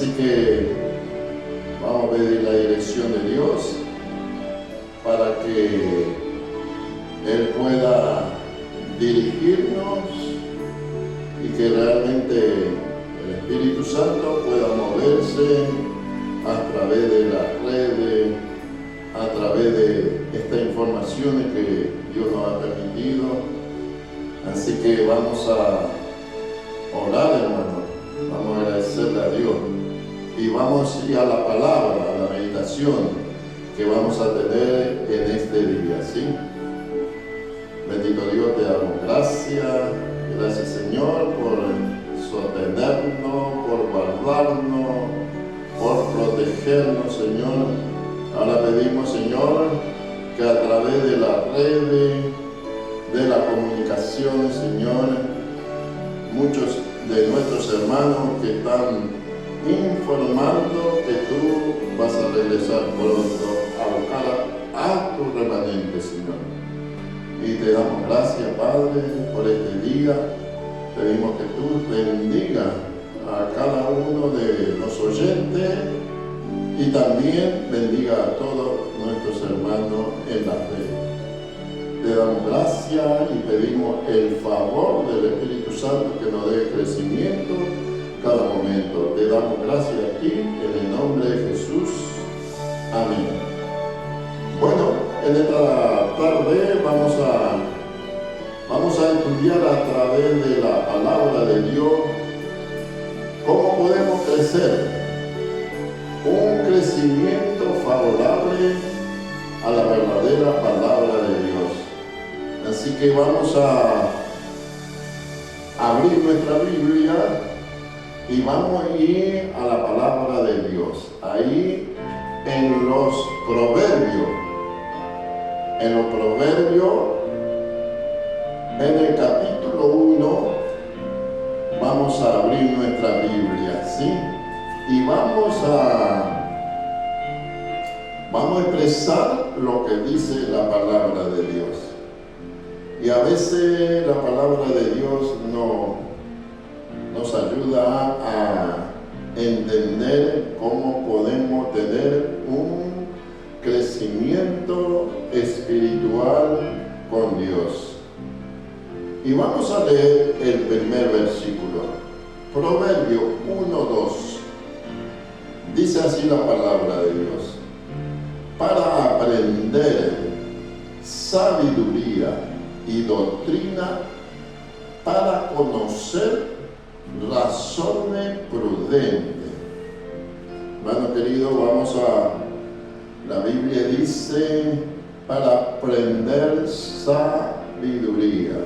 Así que vamos a pedir la dirección de Dios para que Él pueda dirigirnos y que realmente el Espíritu Santo pueda moverse a través de las redes, a través de estas informaciones que Dios nos ha permitido. Así que vamos a orar, hermano, vamos a agradecerle a Dios y vamos a ir a la palabra, a la meditación que vamos a tener en este día, ¿sí? Bendito Dios, te damos gracias, gracias Señor por sostenernos, por guardarnos, por protegernos, Señor. Ahora pedimos, Señor, que a través de las redes, de la comunicación, Señor, muchos de nuestros hermanos que están informando que tú vas a regresar pronto a buscar a tu remanente, Señor. Y te damos gracias, Padre, por este día. Pedimos que tú bendiga a cada uno de los oyentes y también bendiga a todos nuestros hermanos en la fe. Te damos gracias y pedimos el favor del Espíritu Santo que nos dé crecimiento cada momento. Te damos gracias aquí en el nombre de Jesús. Amén. Bueno, en esta tarde vamos a estudiar a través de la palabra de Dios cómo podemos crecer. Un crecimiento favorable a la verdadera palabra de Dios. Así que vamos a abrir nuestra Biblia y vamos a ir a la palabra de Dios. Ahí en los Proverbios. En los Proverbios, en el capítulo 1, vamos a abrir nuestra Biblia, ¿sí? Y vamos a expresar lo que dice la palabra de Dios. Y a veces la palabra de Dios nos ayuda a entender cómo podemos tener un crecimiento espiritual con Dios. Y vamos a leer el primer versículo. Proverbio 1:2. Dice así la palabra de Dios: para aprender sabiduría y doctrina, para conocer razones prudentes. Hermano querido, la Biblia dice para aprender sabiduría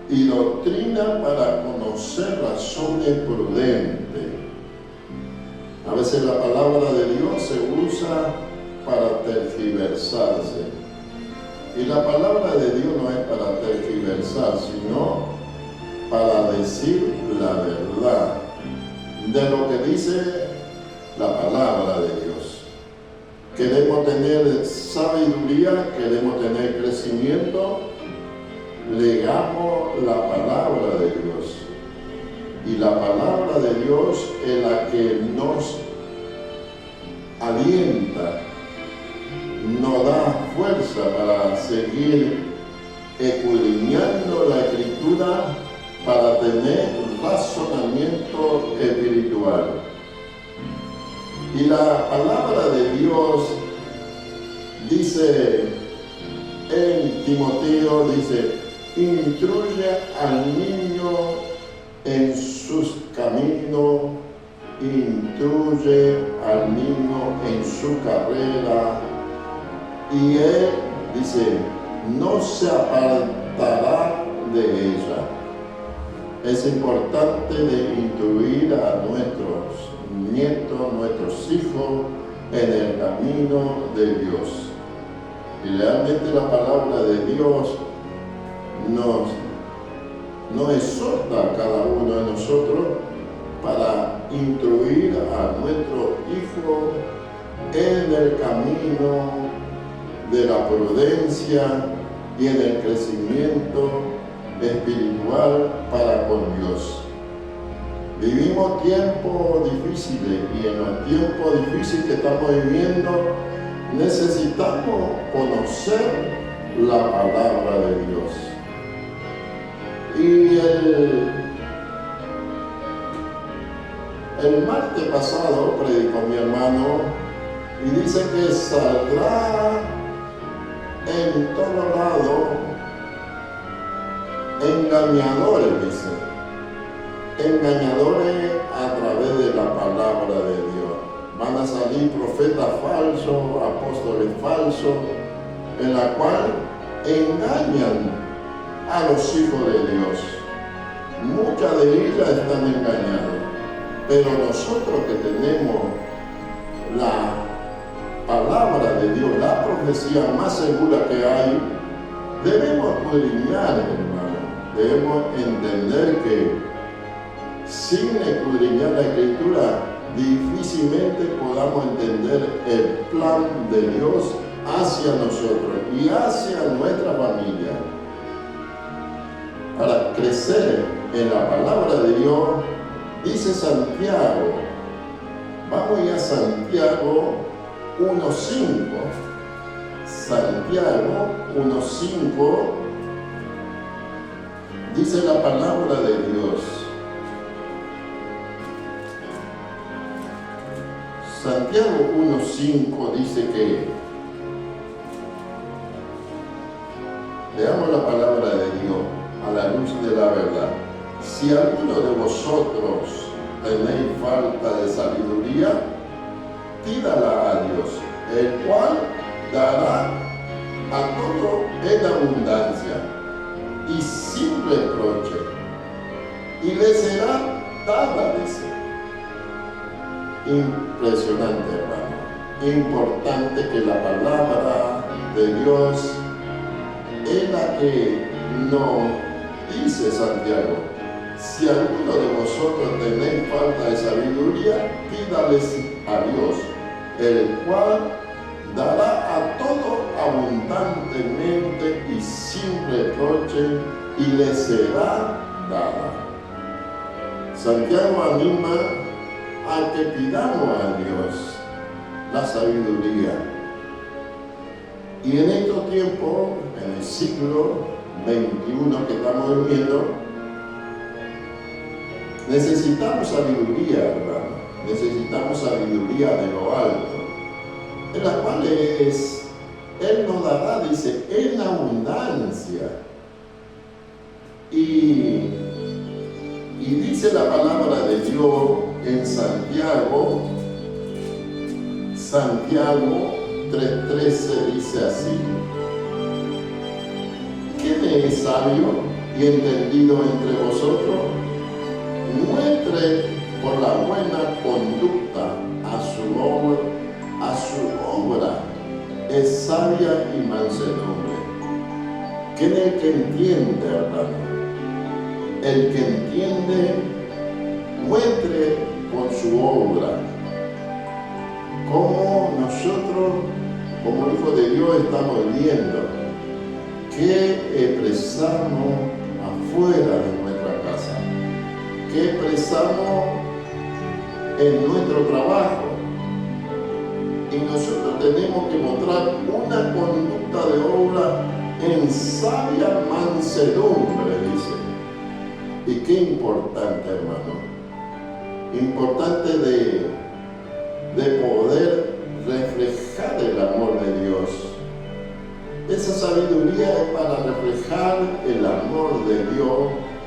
y doctrina, para conocer razones prudentes. A veces la palabra de Dios se usa para tergiversarse. Y la palabra de Dios no es para tergiversar, sino para decir la verdad de lo que dice la palabra de Dios. Queremos tener sabiduría, queremos tener crecimiento, leamos la palabra de Dios. Y la palabra de Dios es la que nos alienta, nos da fuerza para seguir escudriñando la Escritura, para tener razonamiento espiritual. Y la palabra de Dios dice en Timoteo, dice, instruye al niño en sus caminos, instruye al niño en su carrera, y él, dice, no se apartará de ella. Es importante de instruir a nuestros nietos, nuestros hijos en el camino de Dios. Y realmente la palabra de Dios nos exhorta a cada uno de nosotros para instruir a nuestros hijos en el camino de la prudencia y en el crecimiento espiritual para con Dios. Vivimos tiempos difíciles y en los tiempos difíciles que estamos viviendo necesitamos conocer la palabra de Dios. Y el martes pasado predicó mi hermano y dice que saldrá en todo lado engañadores, dice. Engañadores a través de la palabra de Dios. Van a salir profetas falsos, apóstoles falsos, en la cual engañan a los hijos de Dios. Muchas de ellas están engañadas, pero nosotros que tenemos la palabra de Dios, la profecía más segura que hay, debemos escudriñar, hermano. Debemos entender que sin escudriñar la Escritura, difícilmente podamos entender el plan de Dios hacia nosotros y hacia nuestra familia. Para crecer en la palabra de Dios, dice Santiago, vamos ya a Santiago 1:5. Santiago 1:5 dice la palabra de Dios. Santiago 1:5 dice que, leamos la palabra de Dios a la luz de la verdad. Si alguno de vosotros tenéis falta de sabiduría, pídala a Dios, el cual dará a todo en abundancia y sin reproche, y le será dada, dice. Impresionante, hermano. Importante que la palabra de Dios es la que nos dice Santiago. Si alguno de vosotros tenéis falta de sabiduría, pídales a Dios, el cual dará a todo abundantemente y sin reproche, y le será dada. Santiago anima a que pidamos a Dios la sabiduría. Y en estos tiempos, en el siglo XXI que estamos viviendo, necesitamos sabiduría, hermano. Necesitamos sabiduría de lo alto, en la cual Él nos dará, dice, en abundancia. Y dice la palabra de Dios en Santiago 3:13 dice así: ¿quién es sabio y entendido entre vosotros? Muestre por la buena conducta a su obra es sabia y mansedumbre. ¿Quién es el que entiende, hermano? El que entiende, muestre con su obra cómo nosotros, como hijos de Dios, estamos viendo qué expresamos afuera de nuestra casa, qué expresamos en nuestro trabajo. Y nosotros tenemos que mostrar una conducta de obra en sabia mansedumbre, dice. Y qué importante, hermano. Importante de poder reflejar el amor de Dios. Esa sabiduría es para reflejar el amor de Dios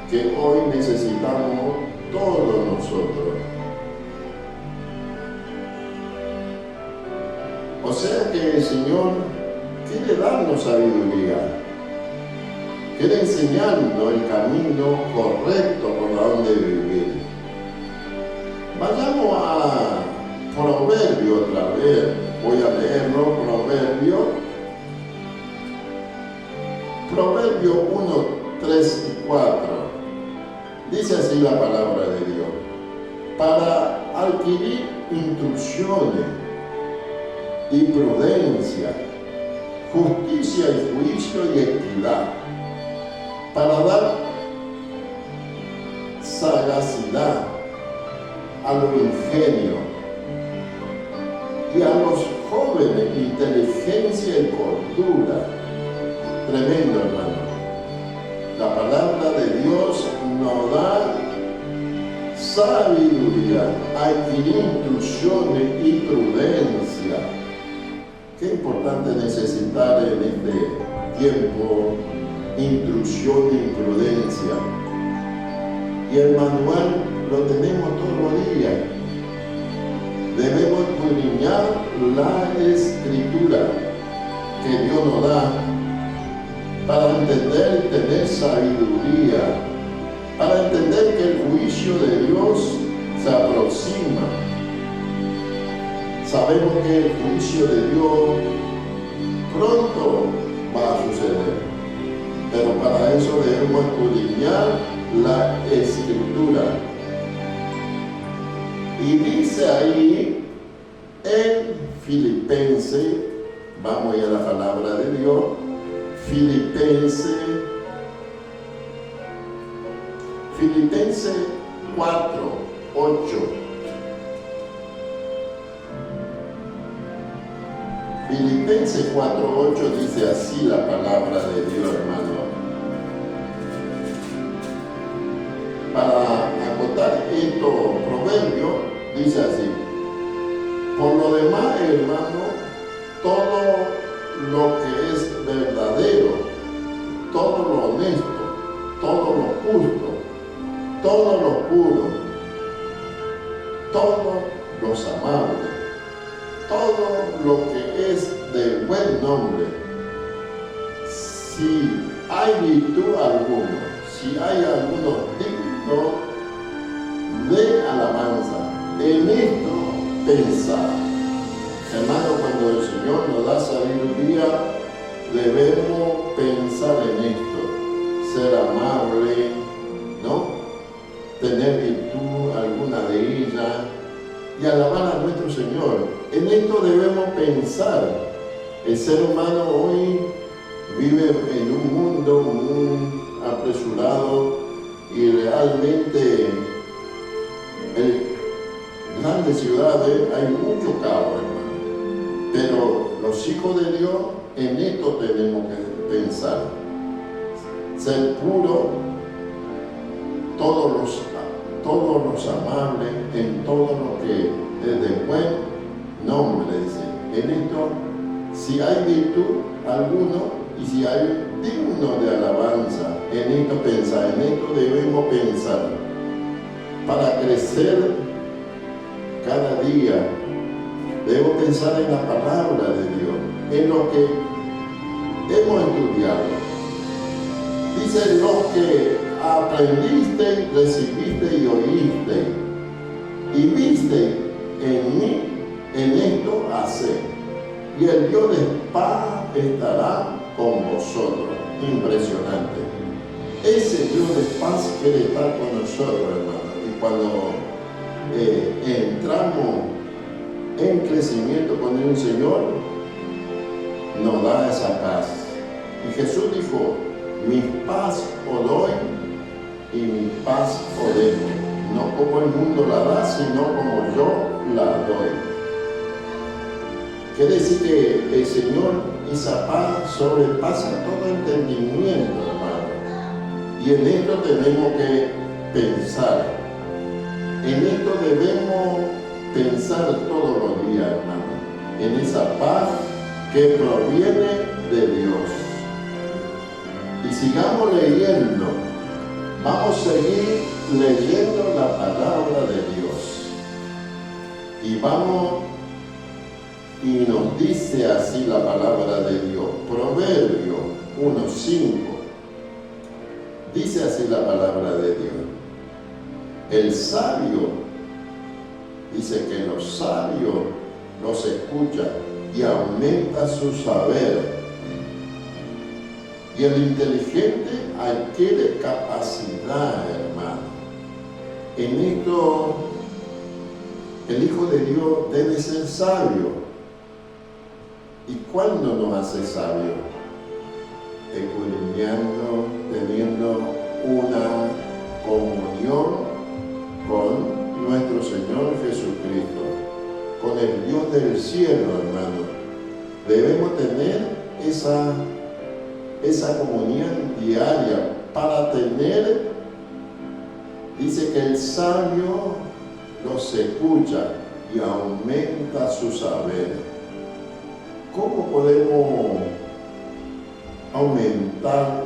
que hoy necesitamos todos nosotros. O sea que el Señor quiere darnos sabiduría, quiere enseñarnos el camino correcto por donde vivir. Vayamos a Proverbio otra vez, voy a leerlo, Proverbio 1, 3 y 4. Dice así la palabra de Dios: para adquirir instrucciones y prudencia, justicia y juicio y equidad, para dar sagacidad a lo ingenio, y a los jóvenes inteligencia y cordura. Tremendo, hermano. La palabra de Dios nos da sabiduría, adquirir instrucciones y prudencia. Qué importante necesitar en este tiempo instrucción y prudencia. Y el manual lo tenemos todos los días. Debemos escudriñar la escritura que Dios nos da para entender y tener sabiduría, para entender que el juicio de Dios se aproxima. Sabemos que el juicio de Dios pronto va a suceder, pero para eso debemos escudriñar la escritura. Y dice ahí en Filipenses, vamos a la palabra de Dios, Filipenses 4:8. Filipenses 4:8 dice así la palabra de Dios, hermano. Para acotar estos proverbios, dice así: por lo demás, hermano, todo lo que es verdadero, todo lo honesto, todo lo justo, todo lo puro, todos los amables, todo lo que es de buen nombre, si hay virtud alguna, si hay alguno digno de alabanza, en esto pensar. Hermano, cuando el Señor nos da sabiduría, debemos pensar en esto, ser amable, ¿no? Tener virtud alguna de ellas y alabar a nuestro Señor. En esto debemos pensar. El ser humano hoy vive en un mundo muy apresurado y realmente en grandes ciudades hay mucho caos, hermano. Pero los hijos de Dios, en esto tenemos que pensar. Ser puro, todos los amables, en todo lo que es de buen nombre, dice. En esto, si hay virtud alguno y si hay digno de alabanza, en esto pensar, en esto debemos pensar. Para crecer cada día, debemos pensar en la palabra de Dios, en lo que hemos estudiado. Dice: lo que aprendiste, recibiste y oíste, y viste en mí, en esto haced, y el Dios de paz estará con vosotros. Impresionante. Ese Dios de paz quiere estar con nosotros, hermano. Y cuando entramos en crecimiento con el Señor, nos da esa paz. Y Jesús dijo: mi paz os doy y mi paz os dejo, no como el mundo la da, sino como yo la doy. Quiere decir que el Señor, esa paz sobrepasa todo entendimiento, hermano. Y en esto tenemos que pensar. En esto debemos pensar todos los días, hermano. En esa paz que proviene de Dios. Y sigamos leyendo. Vamos a seguir leyendo la palabra de Dios. Y vamos, y nos dice así la palabra de Dios. Proverbio 1:5. Dice así la palabra de Dios. El sabio, dice que los sabios los escuchan y aumenta su saber. Y el inteligente adquiere capacidad, hermano. En esto, el Hijo de Dios debe ser sabio. ¿Y cuándo nos hace sabio? Escudriñando, teniendo una comunión con nuestro Señor Jesucristo, con el Dios del cielo, hermano. Debemos tener esa comunión diaria para tener, dice que el sabio los escucha y aumenta su saber. ¿Cómo podemos aumentar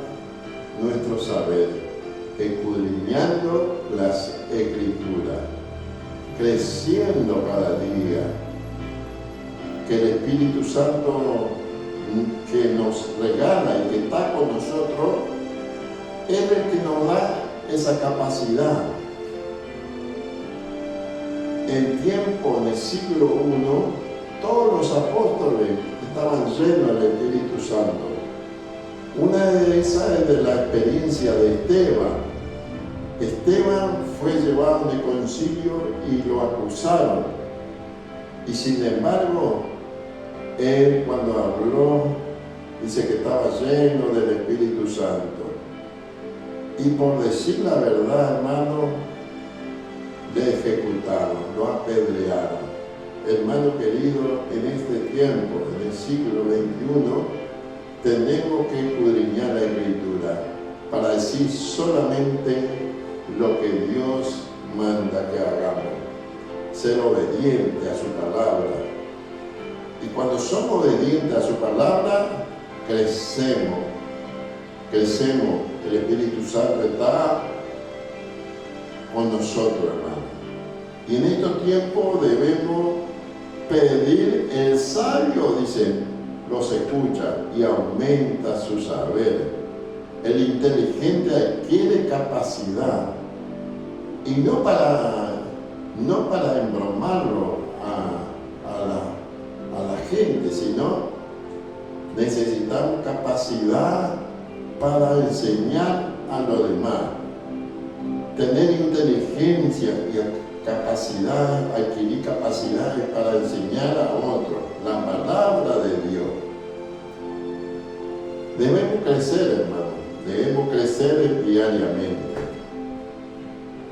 nuestro saber? Escudriñando las Escrituras, creciendo cada día, que el Espíritu Santo que nos regala y que está con nosotros es el que nos da esa capacidad. En tiempo, en el siglo I, todos los apóstoles estaban llenos del Espíritu Santo. Una de esas es de la experiencia de Esteban. Esteban fue llevado de concilio y lo acusaron. Y sin embargo, él cuando habló, dice que estaba lleno del Espíritu Santo. Y por decir la verdad, hermano, le ejecutaron, lo apedrearon. Hermano querido, en este tiempo, en el siglo XXI, tenemos que escudriñar la Escritura para decir solamente lo que Dios manda que hagamos. Ser obediente a su palabra. Y cuando somos obedientes a su palabra, crecemos. El Espíritu Santo está con nosotros, hermano. Y en estos tiempos debemos pedir, el sabio, dice, los escucha y aumenta su saber. El inteligente adquiere capacidad. Y no para embromarlo a la gente, sino necesitamos capacidad para enseñar a los demás. Tener inteligencia y capacidad, adquirir capacidades para enseñar a otros la palabra de Dios. Debemos crecer, hermano, debemos crecer diariamente.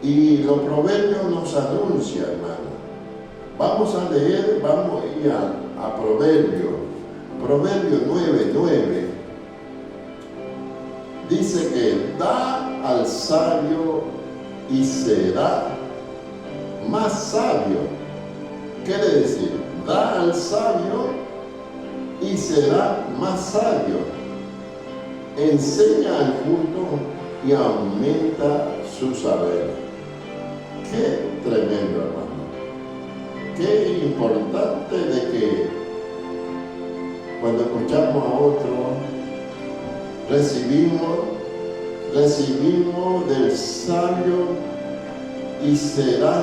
Y los proverbios nos anuncian, hermano. Vamos a leer, vamos a ir a Proverbios. Proverbios 9:9. Dice que da al sabio y será más sabio. Quiere decir, da al sabio y será más sabio. Enseña al justo y aumenta su saber. Qué tremendo, hermano. Qué importante de que cuando escuchamos a otro, recibimos del sabio y será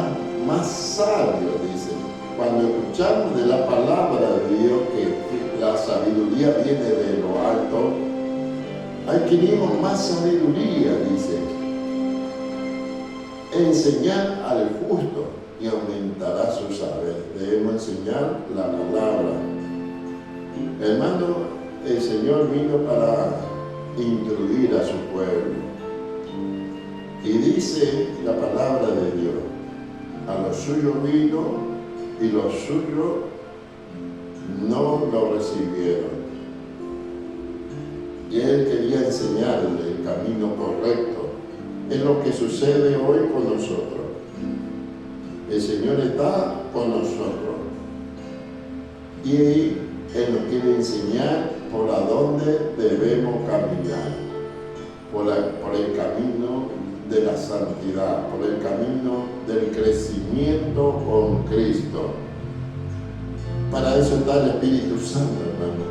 más sabio, dice. Cuando escuchamos de la palabra de Dios, que la sabiduría viene de lo alto, adquirimos más sabiduría, dice. Enseñar al justo y aumentará su saber. Debemos enseñar la palabra. Hermano, el Señor vino para instruir a su pueblo. Y dice la palabra de Dios, a los suyos vino y los suyos no lo recibieron. Y Él quería enseñarle el camino correcto. Es lo que sucede hoy con nosotros. El Señor está con nosotros. Y Él nos quiere enseñar por a dónde debemos caminar. Por el camino de la santidad, por el camino del crecimiento con Cristo. Para eso está el Espíritu Santo, hermano.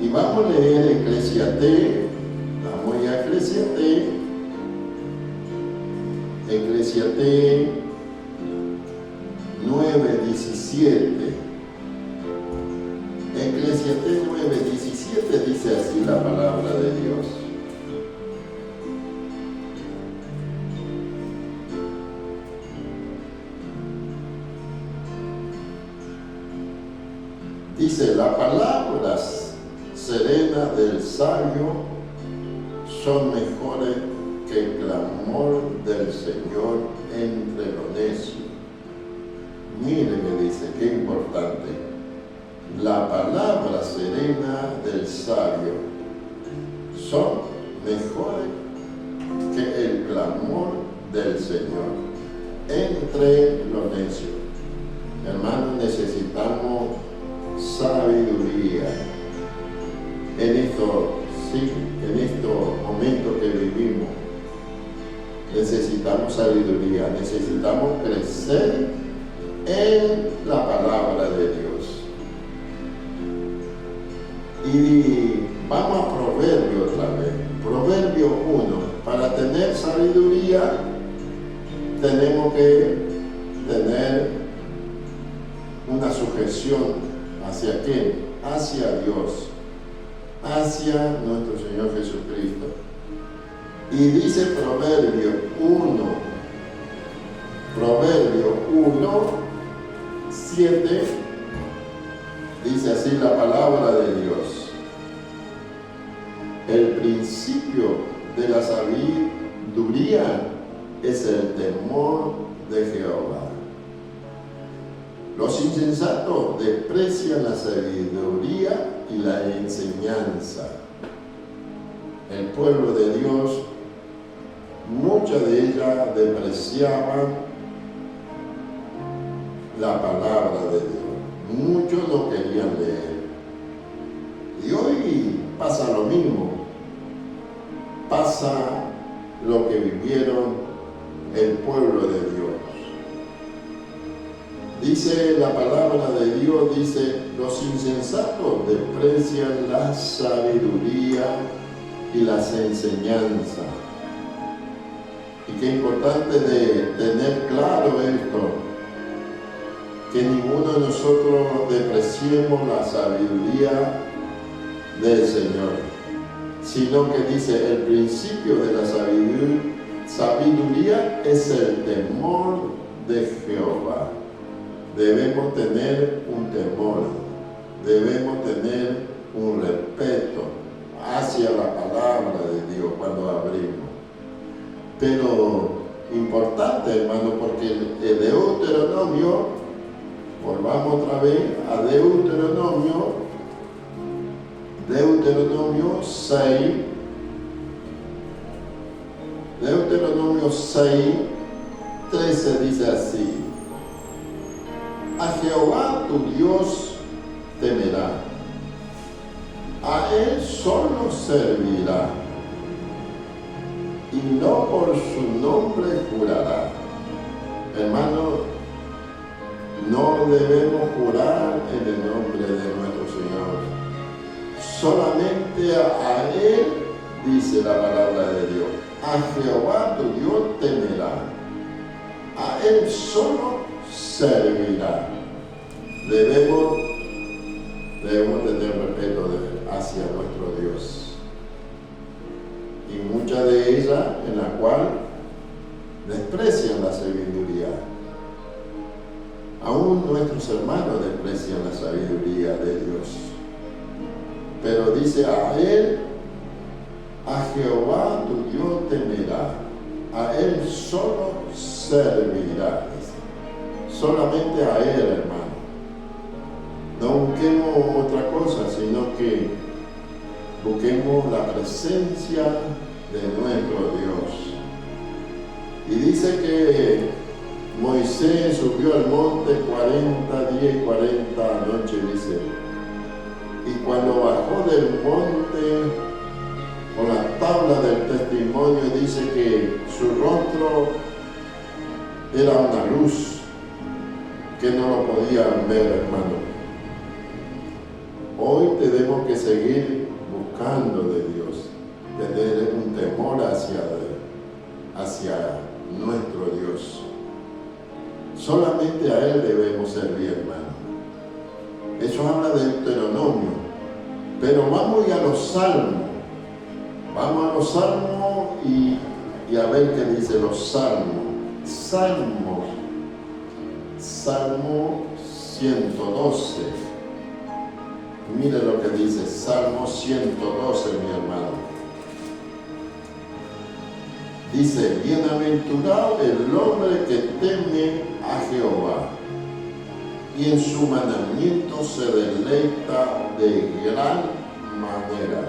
Y vamos a leer Eclesiastés. Vamos a ir a Eclesiastés. Eclesiastés 9:17. Eclesiastés 9:17 dice así la palabra de Dios. Dice, las palabras serenas del sabio son mejores que el clamor del Señor entre los necios. Mire que dice, qué importante. La palabra serena del sabio son mejores que el clamor del Señor entre los necios. Hermanos, necesitamos sabiduría en estos momentos que vivimos. Necesitamos sabiduría, necesitamos crecer en la palabra de Dios. Y vamos a Proverbio otra vez. Proverbio 1. Para tener sabiduría tenemos que tener una sujeción. ¿Hacia quién? Hacia Dios, hacia nuestro Señor Jesucristo. Y dice Proverbio 1, 7, dice así la palabra de Dios. El principio de la sabiduría es el temor de Jehová. Los insensatos desprecian la sabiduría y la enseñanza. El pueblo de Dios, muchas de ellas despreciaban la palabra de Dios. Muchos no querían leer. Y hoy pasa lo mismo. Pasa lo que vivieron el pueblo de Dios. Dice la palabra de Dios, dice, los insensatos desprecian la sabiduría y las enseñanzas. Y qué importante de tener claro esto, que ninguno de nosotros despreciemos la sabiduría del Señor, sino que dice, el principio de la sabiduría es el temor de Jehová. Debemos tener un temor, debemos tener un respeto hacia la palabra de Dios cuando abrimos. Pero importante, hermano, porque el Deuteronomio, volvamos otra vez a Deuteronomio 6, Deuteronomio 6, 13 dice así: a Jehová tu Dios temerá, a Él solo servirá, y no por su nombre jurará. Hermano, no debemos jurar en el nombre de nuestro Señor. Solamente a Él, dice la palabra de Dios, a Jehová tu Dios temerá, a Él solo servirá. Debemos tener respeto hacia nuestro Dios. Y muchas de ellas en la cual desprecian la sabiduría. Aún nuestros hermanos desprecian la sabiduría de Dios. Pero dice, a Él, a Jehová tu Dios temerá, a Él solo servirá. Solamente a Él, hermano. No busquemos otra cosa, sino que busquemos la presencia de nuestro Dios. Y dice que Moisés subió al monte 40 días y 40 noches, dice. Y cuando bajó del monte con la tabla del testimonio, dice que su rostro era una luz que no lo podían ver, hermano. Hoy tenemos que seguir buscando de Dios, tener un temor hacia nuestro Dios. Solamente a Él debemos servir, hermano. Eso habla de Deuteronomio. Pero vamos a los salmos. Vamos a los salmos y a ver qué dice los salmos. Salmo 112. Mire lo que dice Salmo 112, mi hermano. Dice, bienaventurado el hombre que teme a Jehová y en su mandamiento se deleita de gran manera.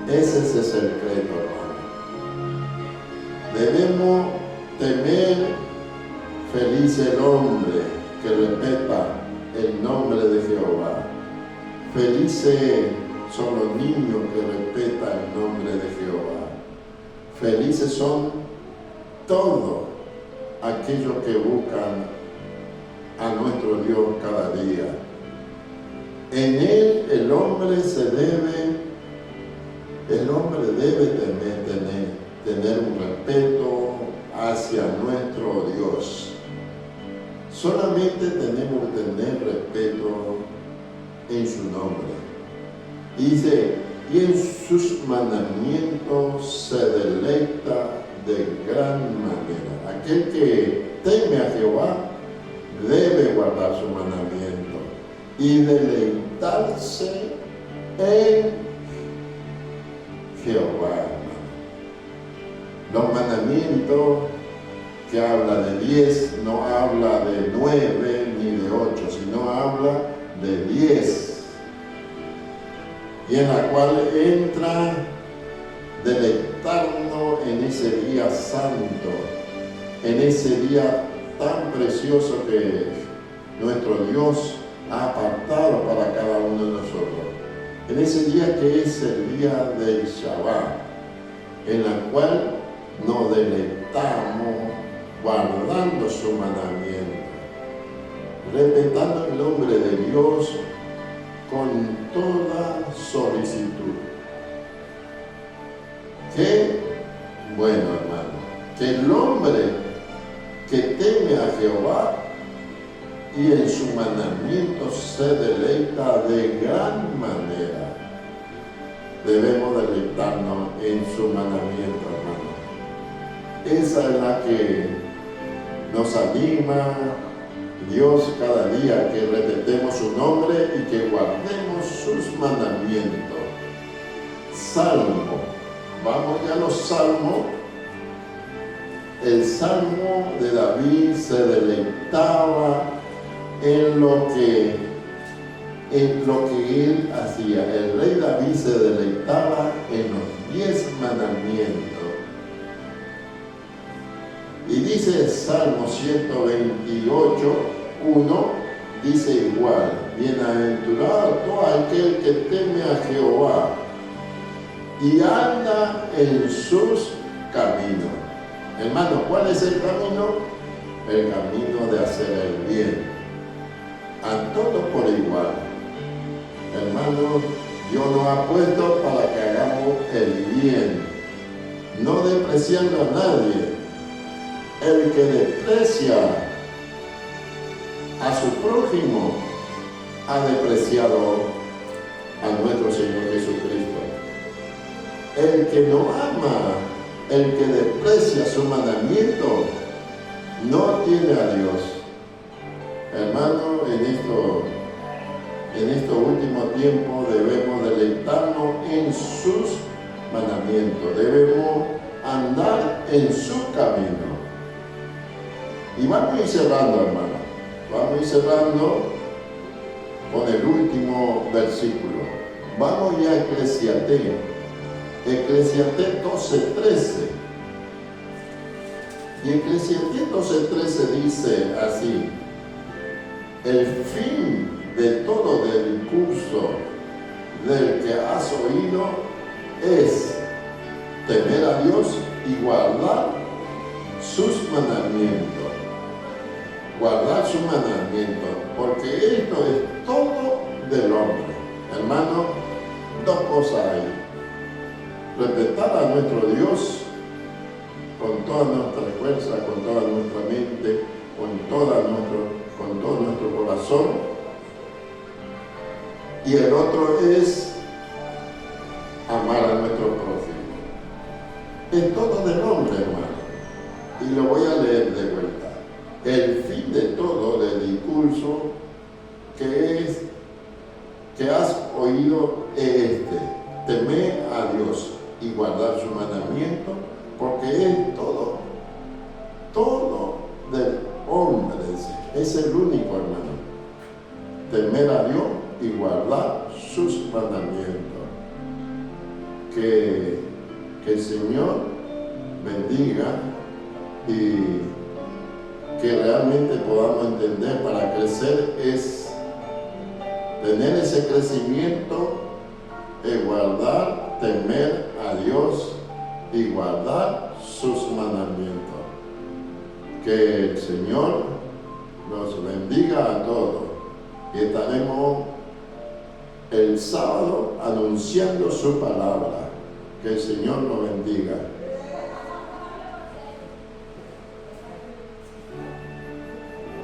Ese es el secreto, hermano. Debemos temer. Feliz el hombre que respeta el nombre de Jehová. Felices son los niños que respetan el nombre de Jehová. Felices son todos aquellos que buscan a nuestro Dios cada día. En él el hombre debe tener un respeto hacia nuestro Dios. Solamente tenemos que tener respeto en su nombre. Dice, y en sus mandamientos se deleita de gran manera. Aquel que teme a Jehová debe guardar su mandamiento y deleitarse en Jehová. Los mandamientos que habla de 10 no habla de 9 ni de 8, sino habla de 10, y en la cual entra deleitarnos en ese día santo, en ese día tan precioso que nuestro Dios ha apartado para cada uno de nosotros, en ese día que es el día del Shabbat, en la cual nos deleitamos guardando su mandamiento, respetando el nombre de Dios con toda solicitud. Qué bueno, hermano, que el hombre que teme a Jehová y en su mandamiento se deleita de gran manera. Debemos deleitarnos en su mandamiento, hermano. Esa es la que nos anima Dios cada día, que respetemos su nombre y que guardemos sus mandamientos. Salmo. Vamos ya a los salmos. El salmo de David se deleitaba en lo que él hacía. El rey David se deleitaba en los 10 mandamientos. Y dice el Salmo 128, 1, dice igual, bienaventurado todo aquel que teme a Jehová y anda en sus caminos. Hermano, ¿cuál es el camino? El camino de hacer el bien. A todos por igual. Hermano, Dios nos ha puesto para que hagamos el bien, no despreciando a nadie. El que desprecia a su prójimo ha despreciado a nuestro Señor Jesucristo. El que no ama, el que desprecia su mandamiento, no tiene a Dios. Hermano, en estos últimos tiempos debemos deleitarnos en sus mandamientos, debemos andar en su camino. Y vamos a ir cerrando, hermano. Vamos a ir cerrando con el último versículo. Vamos ya a Eclesiastés. Eclesiastés 12:13. Y Eclesiastés 12:13 dice así: el fin de todo del discurso del que has oído es temer a Dios y guardar sus mandamientos. Guardar sus mandamientos, porque esto es todo del hombre. Hermano, dos cosas hay: respetar a nuestro Dios con toda nuestra fuerza, con toda nuestra mente, con todo nuestro corazón, y el otro es amar a nuestro prójimo. Es todo del hombre, hermano, y lo voy a leer de vuelta. El fin de todo del discurso que has oído es este: temer a Dios y guardar su mandamiento, porque es todo del hombre, es el único, hermano. Temer a Dios y guardar sus mandamientos. Que el Señor bendiga y que realmente podamos entender, para crecer es tener ese crecimiento, es guardar, temer a Dios y guardar sus mandamientos. Que el Señor nos bendiga a todos y estaremos el sábado anunciando su palabra. Que el Señor nos bendiga.